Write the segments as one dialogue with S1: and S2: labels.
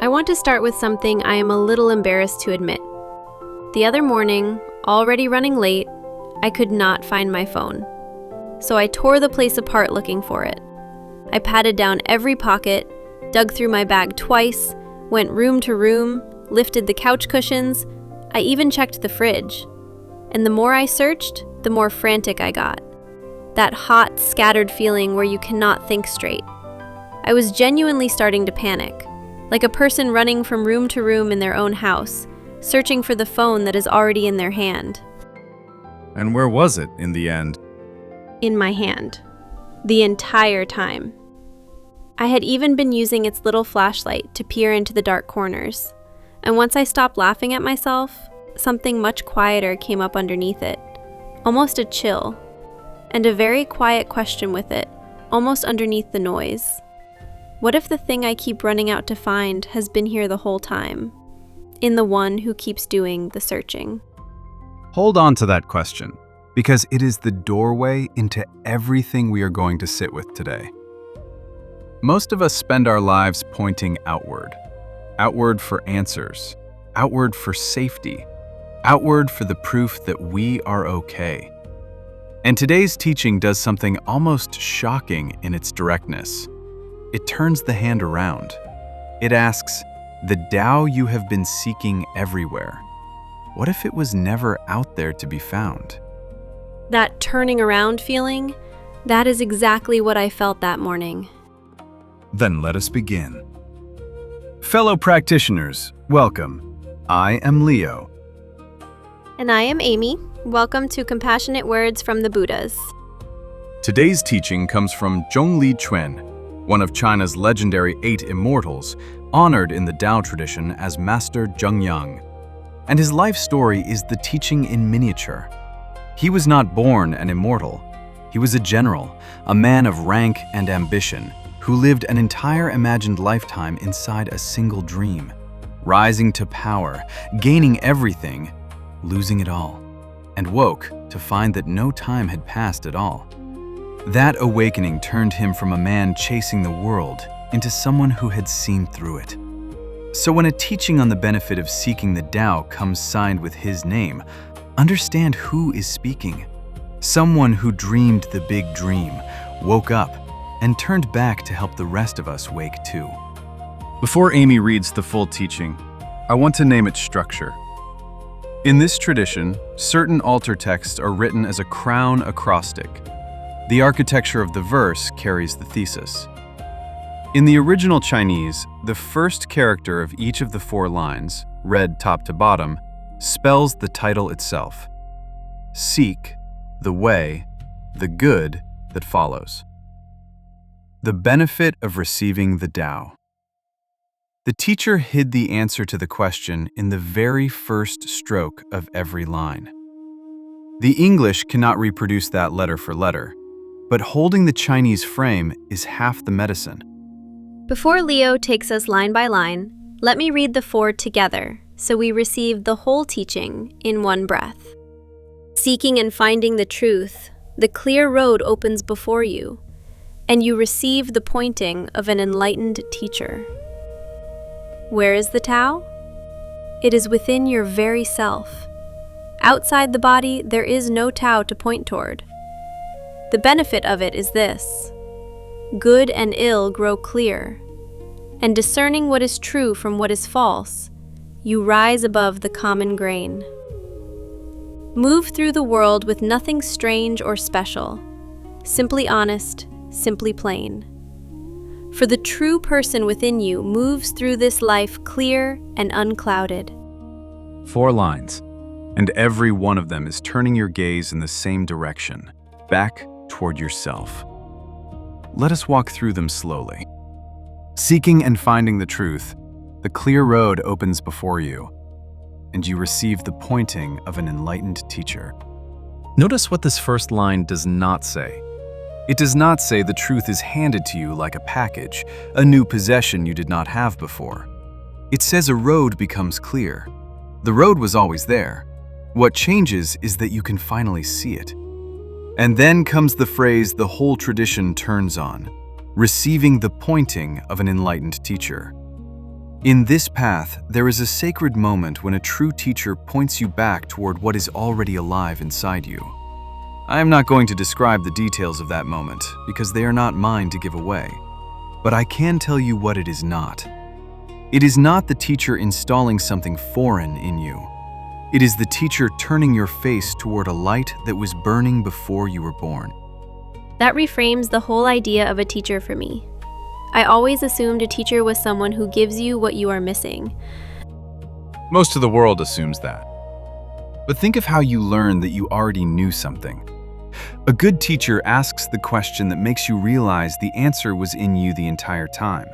S1: want to start with something I am a little embarrassed to admit. The other morning, already running late, I could not find my phone. So I tore the place apart looking for it. I patted down every pocket, dug through my bag twice, went room to room, lifted the couch cushions. I even checked the fridge. And the more I searched, the more frantic I got. That hot, scattered feeling where you cannot think straight. I was genuinely starting to panic, like a person running from room to room in their own house, searching for the phone that is already in their hand.
S2: And where was it in the end?
S1: In my hand. The entire time. I had even been using its little flashlight to peer into the dark corners. And once I stopped laughing at myself, something much quieter came up underneath it. Almost a chill. And a very quiet question with it, almost underneath the noise. What if the thing I keep running out to find has been here the whole time? In the one who keeps doing the searching.
S2: Hold on to that question, because it is the doorway into everything we are going to sit with today. Most of us spend our lives pointing outward. Outward for answers. Outward for safety. Outward for the proof that we are okay. And today's teaching does something almost shocking in its directness. It turns the hand around. It asks, the Tao you have been seeking everywhere, what if it was never out there to be found?
S1: That turning around feeling, that is exactly what I felt that morning.
S2: Then let us begin. Fellow practitioners, welcome. I am Leo.
S1: And I am Amy. Welcome to Compassionate Words from the Buddhas.
S2: Today's teaching comes from Zhongli Quan, one of China's legendary Eight Immortals, honored in the Tao tradition as Master Zhengyang. And his life story is the teaching in miniature. He was not born an immortal. He was a general, a man of rank and ambition, who lived an entire imagined lifetime inside a single dream, rising to power, gaining everything, losing it all, and woke to find that no time had passed at all. That awakening turned him from a man chasing the world into someone who had seen through it. So when a teaching on the benefit of seeking the Tao comes signed with his name, understand who is speaking. Someone who dreamed the big dream, woke up, and turned back to help the rest of us wake too. Before Amy reads the full teaching, I want to name its structure. In this tradition, certain altar texts are written as a crown acrostic. The architecture of the verse carries the thesis. In the original Chinese, the first character of each of the 4 lines, read top to bottom, spells the title itself. Seek, the way, the good that follows. The benefit of receiving the Tao. The teacher hid the answer to the question in the very first stroke of every line. The English cannot reproduce that letter for letter, but holding the Chinese frame is half the medicine.
S1: Before Leo takes us line by line, let me read the 4 together so we receive the whole teaching in one breath. Seeking and finding the truth, the clear road opens before you, and you receive the pointing of an enlightened teacher. Where is the Tao? It is within your very self. Outside the body, there is no Tao to point toward. The benefit of it is this: good and ill grow clear, and discerning what is true from what is false, you rise above the common grain. Move through the world with nothing strange or special, simply honest, simply plain. For the true person within you moves through this life clear and unclouded.
S2: 4 lines, and every one of them is turning your gaze in the same direction, back toward yourself. Let us walk through them slowly. Seeking and finding the truth, the clear road opens before you, and you receive the pointing of an enlightened teacher. Notice what this first line does not say. It does not say the truth is handed to you like a package, a new possession you did not have before. It says a road becomes clear. The road was always there. What changes is that you can finally see it. And then comes the phrase the whole tradition turns on, receiving the pointing of an enlightened teacher. In this path, there is a sacred moment when a true teacher points you back toward what is already alive inside you. I am not going to describe the details of that moment because they are not mine to give away, but I can tell you what it is not. It is not the teacher installing something foreign in you. It is the teacher turning your face toward a light that was burning before you were born.
S1: That reframes the whole idea of a teacher for me. I always assumed a teacher was someone who gives you what you are missing.
S2: Most of the world assumes that. But think of how you learned that you already knew something. A good teacher asks the question that makes you realize the answer was in you the entire time.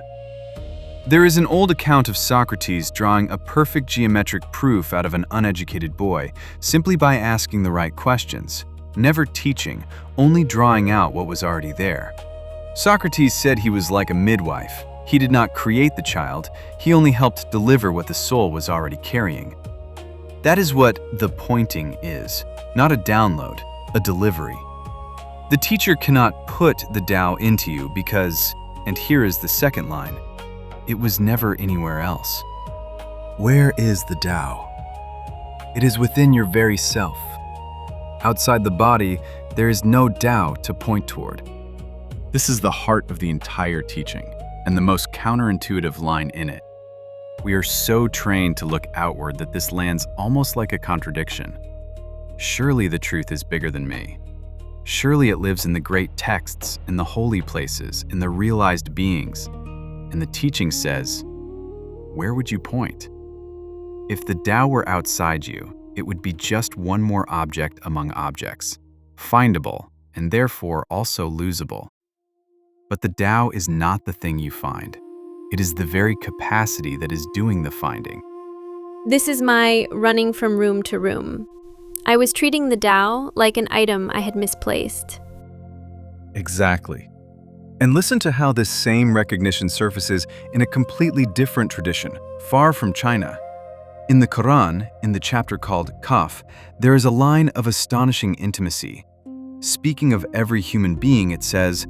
S2: There is an old account of Socrates drawing a perfect geometric proof out of an uneducated boy simply by asking the right questions, never teaching, only drawing out what was already there. Socrates said he was like a midwife. He did not create the child, he only helped deliver what the soul was already carrying. That is what the pointing is, not a download, a delivery. The teacher cannot put the Tao into you because, and here is the second line, it was never anywhere else. Where is the Tao? It is within your very self. Outside the body, there is no Tao to point toward. This is the heart of the entire teaching, and the most counterintuitive line in it. We are so trained to look outward that this lands almost like a contradiction. Surely the truth is bigger than me. Surely it lives in the great texts, in the holy places, in the realized beings. And the teaching says, where would you point? If the Tao were outside you, it would be just one more object among objects, findable, and therefore also losable. But the Tao is not the thing you find. It is the very capacity that is doing the finding.
S1: This is my running from room to room. I was treating the Tao like an item I had misplaced.
S2: Exactly. And listen to how this same recognition surfaces in a completely different tradition, far from China. In the Qur'an, in the chapter called Kaf, there is a line of astonishing intimacy. Speaking of every human being, it says,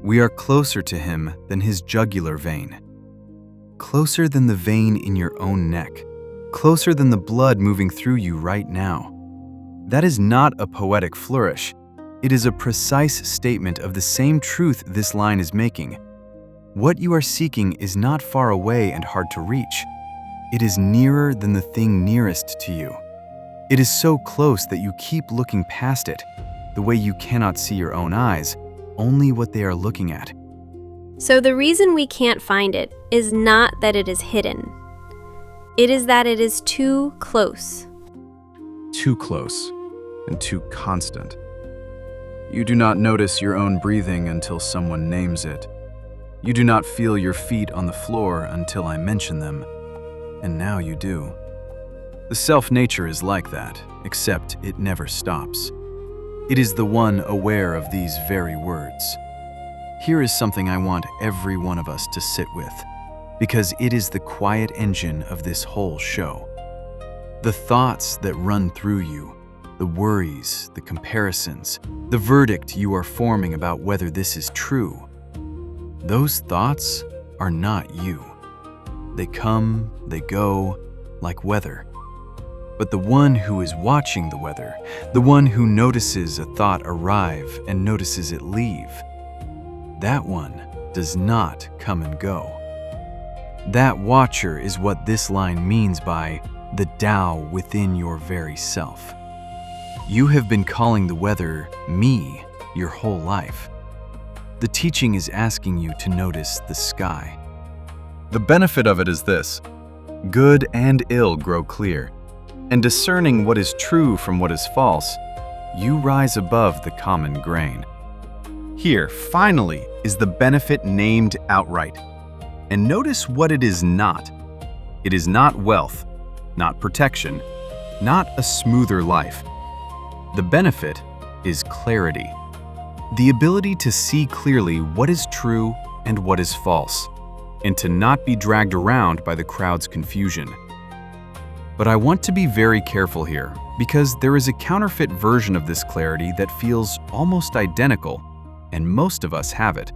S2: "We are closer to him than his jugular vein." Closer than the vein in your own neck. Closer than the blood moving through you right now. That is not a poetic flourish. It is a precise statement of the same truth this line is making. What you are seeking is not far away and hard to reach. It is nearer than the thing nearest to you. It is so close that you keep looking past it, the way you cannot see your own eyes, only what they are looking at.
S1: So the reason we can't find it is not that it is hidden. It is that it is too close.
S2: Too close and too constant. You do not notice your own breathing until someone names it. You do not feel your feet on the floor until I mention them. And now you do. The self-nature is like that, except it never stops. It is the one aware of these very words. Here is something I want every one of us to sit with, because it is the quiet engine of this whole show. The thoughts that run through you, the worries, the comparisons, the verdict you are forming about whether this is true, those thoughts are not you. They come, they go, like weather. But the one who is watching the weather, the one who notices a thought arrive and notices it leave, that one does not come and go. That watcher is what this line means by the Tao within your very self. You have been calling the weather me your whole life. The teaching is asking you to notice the sky. The benefit of it is this: good and ill grow clear, and discerning what is true from what is false, you rise above the common grain. Here, finally, is the benefit named outright. And notice what it is not. It is not wealth, not protection, not a smoother life. The benefit is clarity. The ability to see clearly what is true and what is false, and to not be dragged around by the crowd's confusion. But I want to be very careful here, because there is a counterfeit version of this clarity that feels almost identical, and most of us have it.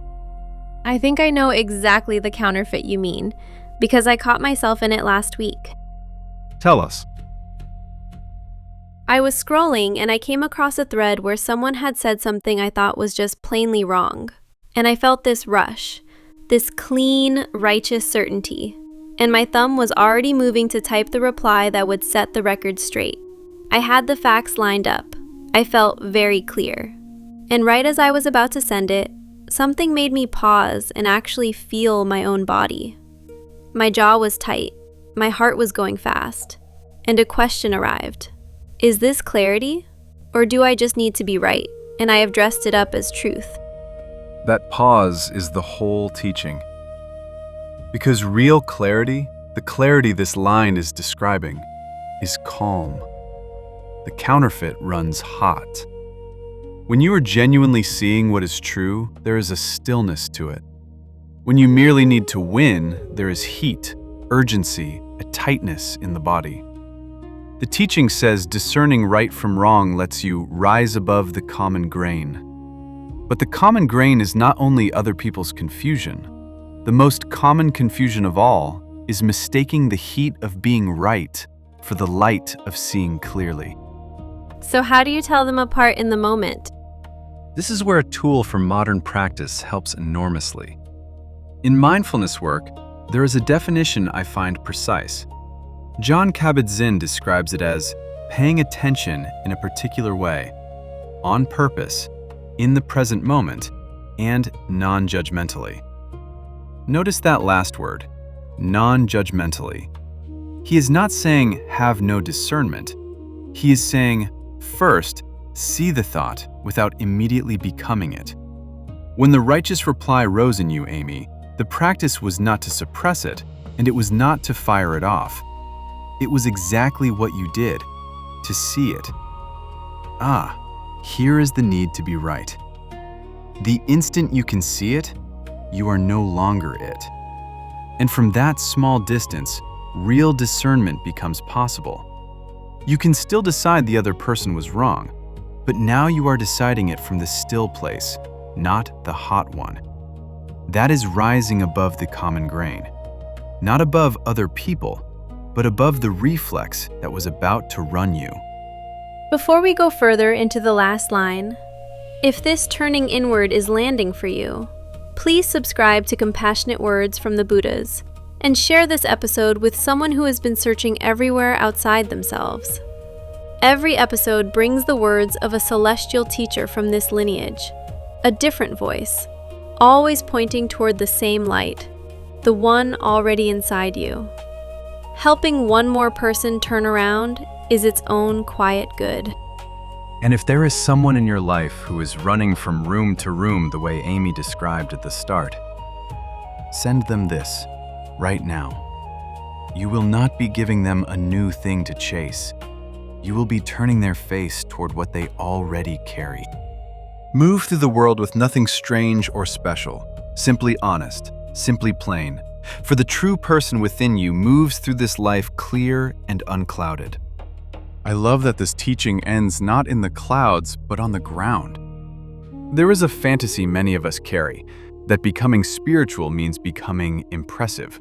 S1: I think I know exactly the counterfeit you mean. because I caught myself in it last week.
S2: Tell us.
S1: I was scrolling and I came across a thread where someone had said something I thought was just plainly wrong. And I felt this rush, this clean, righteous certainty. And my thumb was already moving to type the reply that would set the record straight. I had the facts lined up. I felt very clear. And right as I was about to send it, something made me pause and actually feel my own body. My jaw was tight, my heart was going fast, and a question arrived. Is this clarity? Or do I just need to be right, and I have dressed it up as truth?
S2: That pause is the whole teaching. Because real clarity, the clarity this line is describing, is calm. The counterfeit runs hot. When you are genuinely seeing what is true, there is a stillness to it. When you merely need to win, there is heat, urgency, a tightness in the body. The teaching says discerning right from wrong lets you rise above the common grain. But the common grain is not only other people's confusion. The most common confusion of all is mistaking the heat of being right for the light of seeing clearly.
S1: So how do you tell them apart in the moment?
S2: This is where a tool from modern practice helps enormously. In mindfulness work, there is a definition I find precise. Kabat-Zinn describes it as paying attention in a particular way, on purpose, in the present moment, and non-judgmentally. Notice that last word, non-judgmentally. He is not saying have no discernment. He is saying, first, see the thought without immediately becoming it. When the righteous reply rose in you, Amy, the practice was not to suppress it, and it was not to fire it off. It was exactly what you did, to see it. Ah, here is the need to be right. The instant you can see it, you are no longer it. And from that small distance, real discernment becomes possible. You can still decide the other person was wrong, but now you are deciding it from the still place, not the hot one. That is rising above the common grain, not above other people, but above the reflex that was about to run you.
S1: Before we go further into the last line, if this turning inward is landing for you, please subscribe to Compassionate Words from the Buddhas and share this episode with someone who has been searching everywhere outside themselves. Every episode brings the words of a celestial teacher from this lineage, a different voice, always pointing toward the same light, the one already inside you. Helping one more person turn around is its own quiet good.
S2: And if there is someone in your life who is running from room to room the way Amy described at the start, send them this right now. You will not be giving them a new thing to chase. You will be turning their face toward what they already carry. Move through the world with nothing strange or special, simply honest, simply plain. For the true person within you moves through this life clear and unclouded. I love that this teaching ends not in the clouds, but on the ground. There is a fantasy many of us carry, that becoming spiritual means becoming impressive,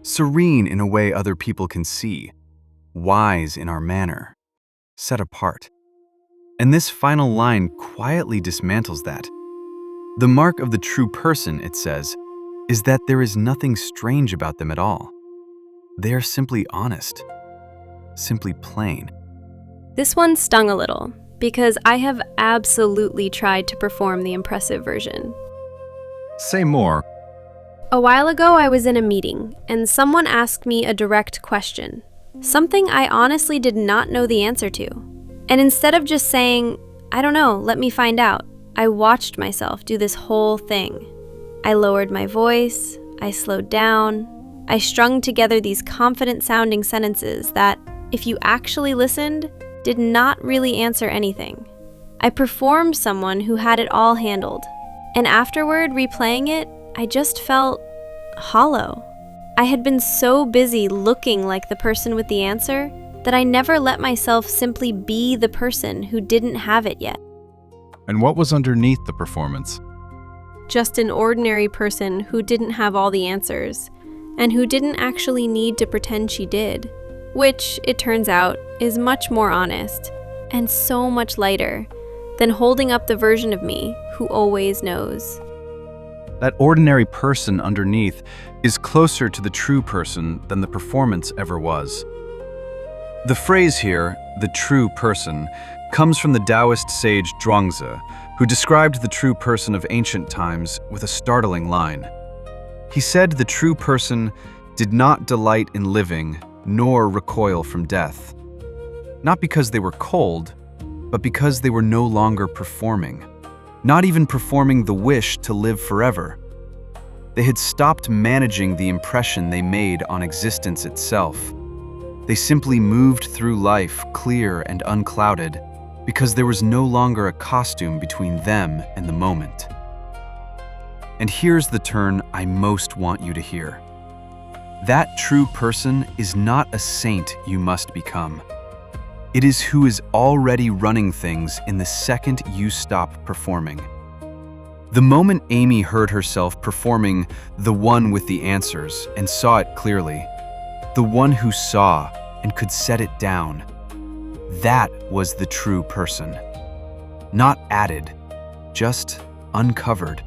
S2: serene in a way other people can see, wise in our manner, set apart. And this final line quietly dismantles that. The mark of the true person, it says, is that there is nothing strange about them at all. They are simply honest, simply plain.
S1: This one stung a little, because I have absolutely tried to perform the impressive version.
S2: Say more.
S1: A while ago, I was in a meeting, and someone asked me a direct question, something I honestly did not know the answer to. And instead of just saying, I don't know, let me find out, I watched myself do this whole thing. I lowered my voice, I slowed down, I strung together these confident-sounding sentences that, if you actually listened, did not really answer anything. I performed someone who had it all handled, and afterward, replaying it, I just felt hollow. I had been so busy looking like the person with the answer that I never let myself simply be the person who didn't have it yet.
S2: And what was underneath the performance?
S1: Just an ordinary person who didn't have all the answers, and who didn't actually need to pretend she did, which, it turns out, is much more honest and so much lighter than holding up the version of me who always knows.
S2: That ordinary person underneath is closer to the true person than the performance ever was. The phrase here, the true person, comes from the Taoist sage Zhuangzi, who described the true person of ancient times with a startling line. He said the true person did not delight in living nor recoil from death, not because they were cold, but because they were no longer performing, not even performing the wish to live forever. They had stopped managing the impression they made on existence itself. They simply moved through life clear and unclouded because there was no longer a costume between them and the moment. And here's the turn I most want you to hear. That true person is not a saint you must become. It is who is already running things in the second you stop performing. The moment Amy heard herself performing the one with the answers and saw it clearly, the one who saw and could set it down, that was the true person. Not added, just uncovered.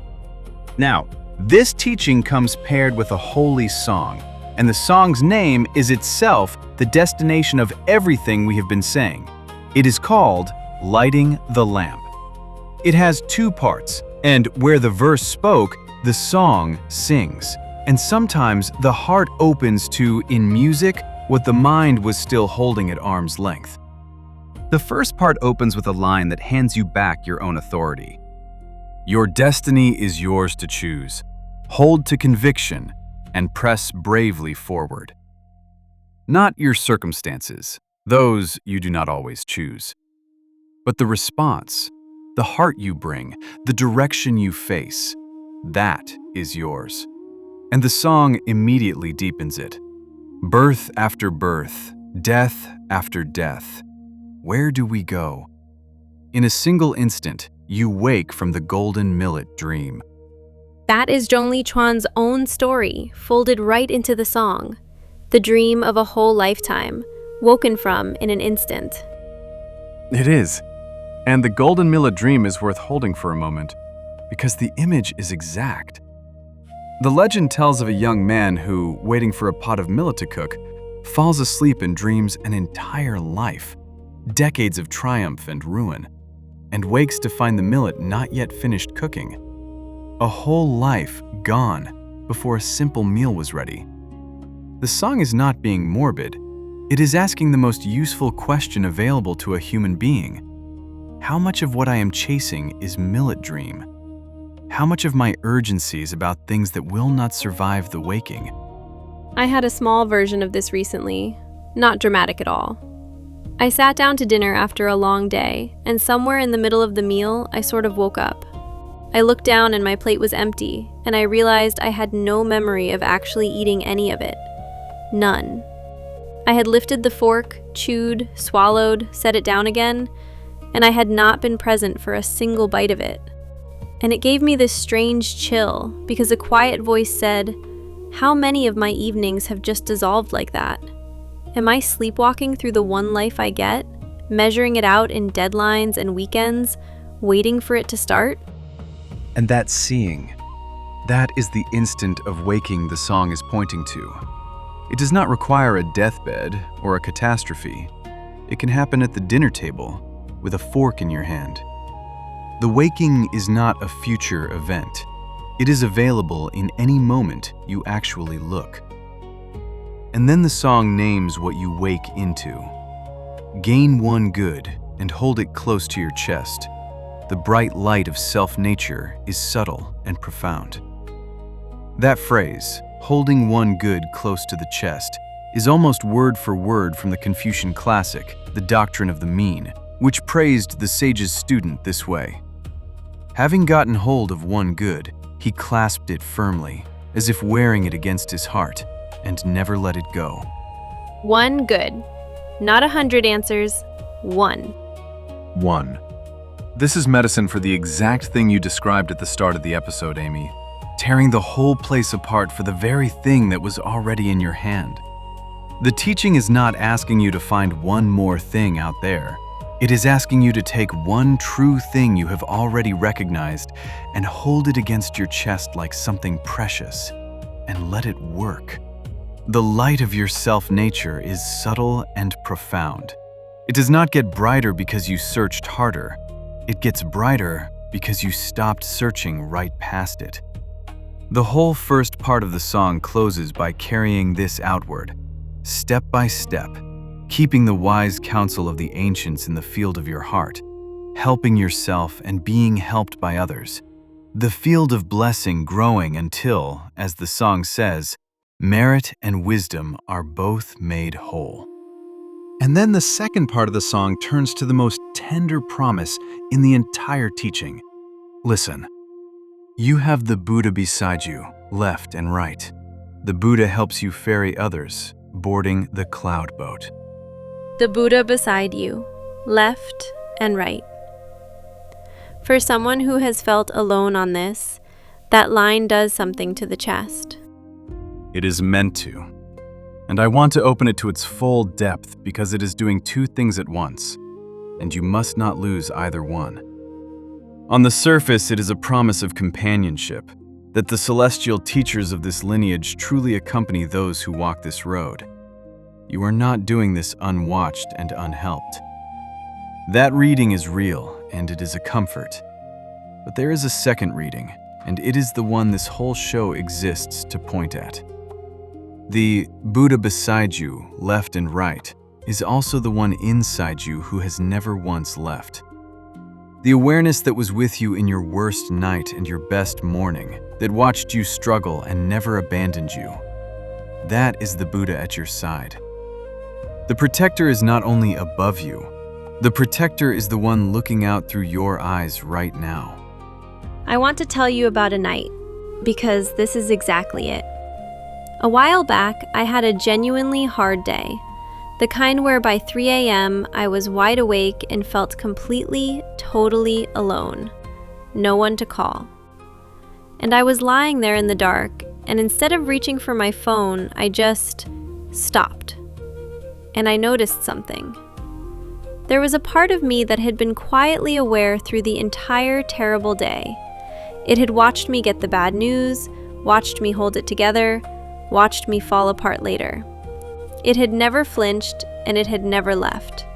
S2: Now, this teaching comes paired with a holy song, and the song's name is itself the destination of everything we have been saying. It is called Lighting the Lamp. It has two parts, and where the verse spoke, the song sings. And sometimes the heart opens to, in music, what the mind was still holding at arm's length. The first part opens with a line that hands you back your own authority. Your destiny is yours to choose. Hold to conviction and press bravely forward. Not your circumstances, those you do not always choose, but the response, the heart you bring, the direction you face, that is yours. And the song immediately deepens it. Birth after birth, death after death. Where do we go? In a single instant, you wake from the Golden-Millet dream.
S1: That is Zhongli Quan's own story, folded right into the song. The dream of a whole lifetime, woken from in an instant.
S2: It is. And the Golden-Millet dream is worth holding for a moment, because the image is exact. The legend tells of a young man who, waiting for a pot of millet to cook, falls asleep and dreams an entire life, decades of triumph and ruin, and wakes to find the millet not yet finished cooking. A whole life gone before a simple meal was ready. The song is not being morbid. It is asking the most useful question available to a human being. How much of what I am chasing is millet dream? How much of my urgency is about things that will not survive the waking?
S1: I had a small version of this recently, not dramatic at all. I sat down to dinner after a long day, and somewhere in the middle of the meal, I sort of woke up. I looked down and my plate was empty, and I realized I had no memory of actually eating any of it. None. I had lifted the fork, chewed, swallowed, set it down again, and I had not been present for a single bite of it. And it gave me this strange chill, because a quiet voice said, "How many of my evenings have just dissolved like that? Am I sleepwalking through the one life I get, measuring it out in deadlines and weekends, waiting for it to start?"
S2: And that seeing, that is the instant of waking the song is pointing to. It does not require a deathbed or a catastrophe. It can happen at the dinner table, with a fork in your hand. The waking is not a future event. It is available in any moment you actually look. And then the song names what you wake into. Gain one good and hold it close to your chest. The bright light of self-nature is subtle and profound. That phrase, holding one good close to the chest, is almost word for word from the Confucian classic, The Doctrine of the Mean, which praised the sage's student this way. Having gotten hold of one good, he clasped it firmly, as if wearing it against his heart, and never let it go.
S1: One good. Not 100 answers, one.
S2: One. This is medicine for the exact thing you described at the start of the episode, Amy. tearing the whole place apart for the very thing that was already in your hand. The teaching is not asking you to find one more thing out there. It is asking you to take one true thing you have already recognized and hold it against your chest like something precious, and let it work. The light of your self-nature is subtle and profound. It does not get brighter because you searched harder. It gets brighter because you stopped searching right past it. The whole first part of the song closes by carrying this outward, step by step, keeping the wise counsel of the ancients in the field of your heart, helping yourself and being helped by others. The field of blessing growing until, as the song says, merit and wisdom are both made whole. And then the second part of the song turns to the most tender promise in the entire teaching. Listen. You have the Buddha beside you, left and right. The Buddha helps you ferry others, boarding the cloud boat.
S1: The Buddha beside you, left and right. For someone who has felt alone on this, that line does something to the chest.
S2: It is meant to. And I want to open it to its full depth because it is doing two things at once, and you must not lose either one. On the surface, it is a promise of companionship, that the celestial teachers of this lineage truly accompany those who walk this road. You are not doing this unwatched and unhelped. That reading is real, and it is a comfort. But there is a second reading, and it is the one this whole show exists to point at. The Buddha beside you, left and right, is also the one inside you who has never once left. The awareness that was with you in your worst night and your best morning, that watched you struggle and never abandoned you. That is the Buddha at your side. The protector is not only above you, the protector is the one looking out through your eyes right now.
S1: I want to tell you about a night, because this is exactly it. A while back, I had a genuinely hard day. The kind where by 3 a.m. I was wide awake and felt completely, totally alone. No one to call. And I was lying there in the dark, and instead of reaching for my phone, I just stopped. And I noticed something. There was a part of me that had been quietly aware through the entire terrible day. It had watched me get the bad news, watched me hold it together, watched me fall apart later. It had never flinched, and it had never left.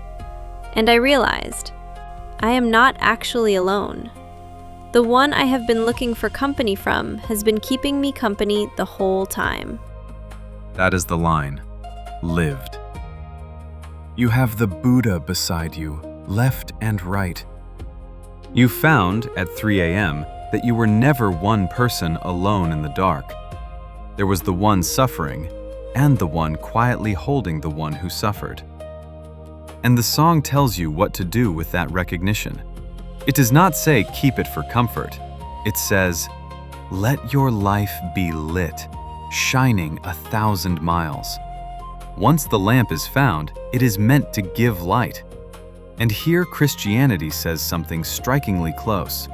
S1: And I realized, I am not actually alone. The one I have been looking for company from has been keeping me company the whole time.
S2: That is the line. Lived. You have the Buddha beside you, left and right. You found, at 3 a.m., that you were never one person alone in the dark. There was the one suffering, and the one quietly holding the one who suffered. And the song tells you what to do with that recognition. It does not say keep it for comfort. It says, let your life be lit, shining 1,000 miles. Once the lamp is found, it is meant to give light. And here Christianity says something strikingly close.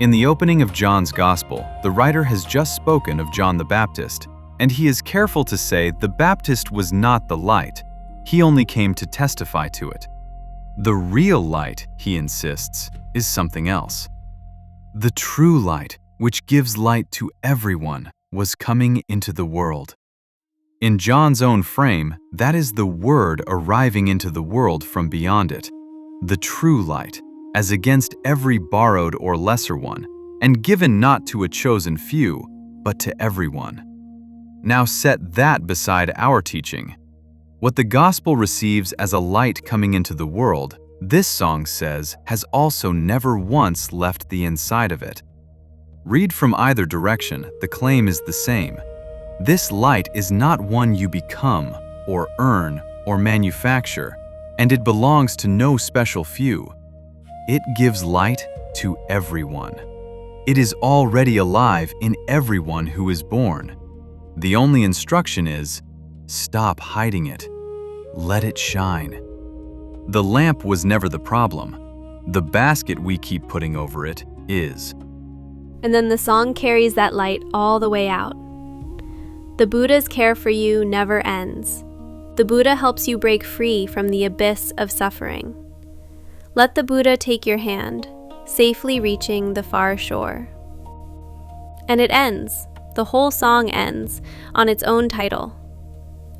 S2: In the opening of John's Gospel, the writer has just spoken of John the Baptist, and he is careful to say the Baptist was not the light. He only came to testify to it. The real light, he insists, is something else. The true light, which gives light to everyone, was coming into the world. In John's own frame, that is the Word arriving into the world from beyond it. The true light, as against every borrowed or lesser one, and given not to a chosen few, but to everyone. Now set that beside our teaching. What the gospel receives as a light coming into the world, this song says, has also never once left the inside of it. Read from either direction, the claim is the same. This light is not one you become, or earn, or manufacture, and it belongs to no special few. It gives light to everyone. It is already alive in everyone who is born. The only instruction is, stop hiding it. Let it shine. The lamp was never the problem. The basket we keep putting over it is.
S1: and then the song carries that light all the way out. The Buddha's care for you never ends. The Buddha helps you break free from the abyss of suffering. Let the Buddha take your hand, safely reaching the far shore. And it ends, the whole song ends, on its own title.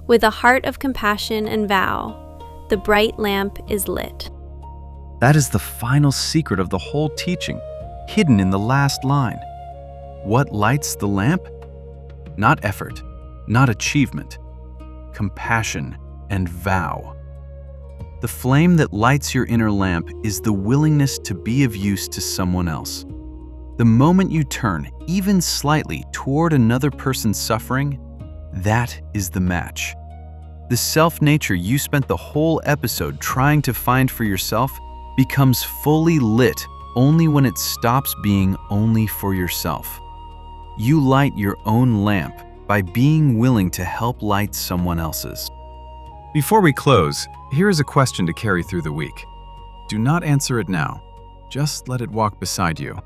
S1: With a heart of compassion and vow, the bright lamp is lit.
S2: That is the final secret of the whole teaching, hidden in the last line. What lights the lamp? Not effort, not achievement, compassion and vow. The flame that lights your inner lamp is the willingness to be of use to someone else. The moment you turn, even slightly, toward another person's suffering, that is the match. The self-nature you spent the whole episode trying to find for yourself becomes fully lit only when it stops being only for yourself. You light your own lamp by being willing to help light someone else's. Before we close, here is a question to carry through the week. Do not answer it now. Just let it walk beside you.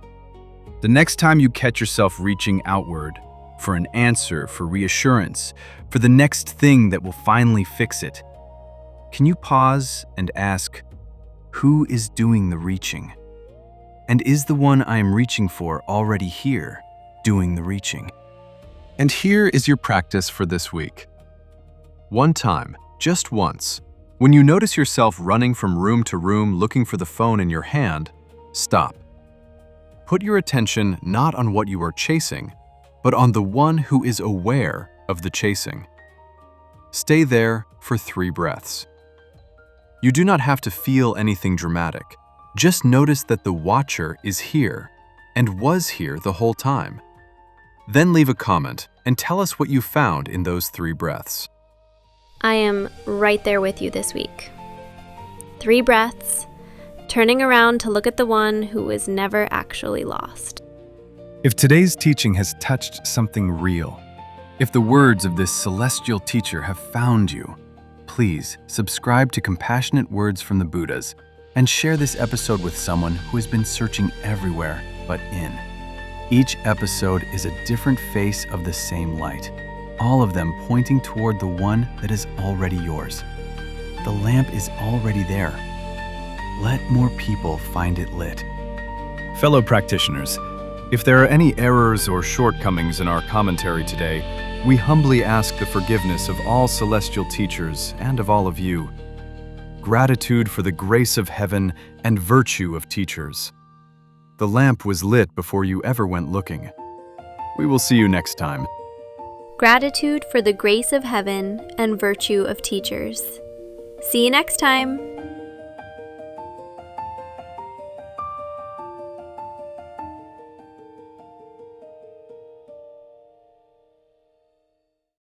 S2: The next time you catch yourself reaching outward for an answer, for reassurance, for the next thing that will finally fix it, can you pause and ask, who is doing the reaching? And is the one I am reaching for already here, doing the reaching? And here is your practice for this week. One time, just once, when you notice yourself running from room to room looking for the phone in your hand, stop. Put your attention not on what you are chasing, but on the one who is aware of the chasing. Stay there for 3 breaths. You do not have to feel anything dramatic. Just notice that the watcher is here and was here the whole time. Then leave a comment and tell us what you found in those 3 breaths.
S1: I am right there with you this week. 3 breaths, turning around to look at the one who was never actually lost.
S2: If today's teaching has touched something real, if the words of this celestial teacher have found you, please subscribe to Compassionate Words from the Buddhas and share this episode with someone who has been searching everywhere but in. Each episode is a different face of the same light, all of them pointing toward the one that is already yours. The lamp is already there. Let more people find it lit. Fellow practitioners, if there are any errors or shortcomings in our commentary today, we humbly ask the forgiveness of all celestial teachers and of all of you. Gratitude for the grace of heaven and virtue of teachers. The lamp was lit before you ever went looking. We will see you next time.
S1: Gratitude for the grace of heaven and virtue of teachers. See you next time.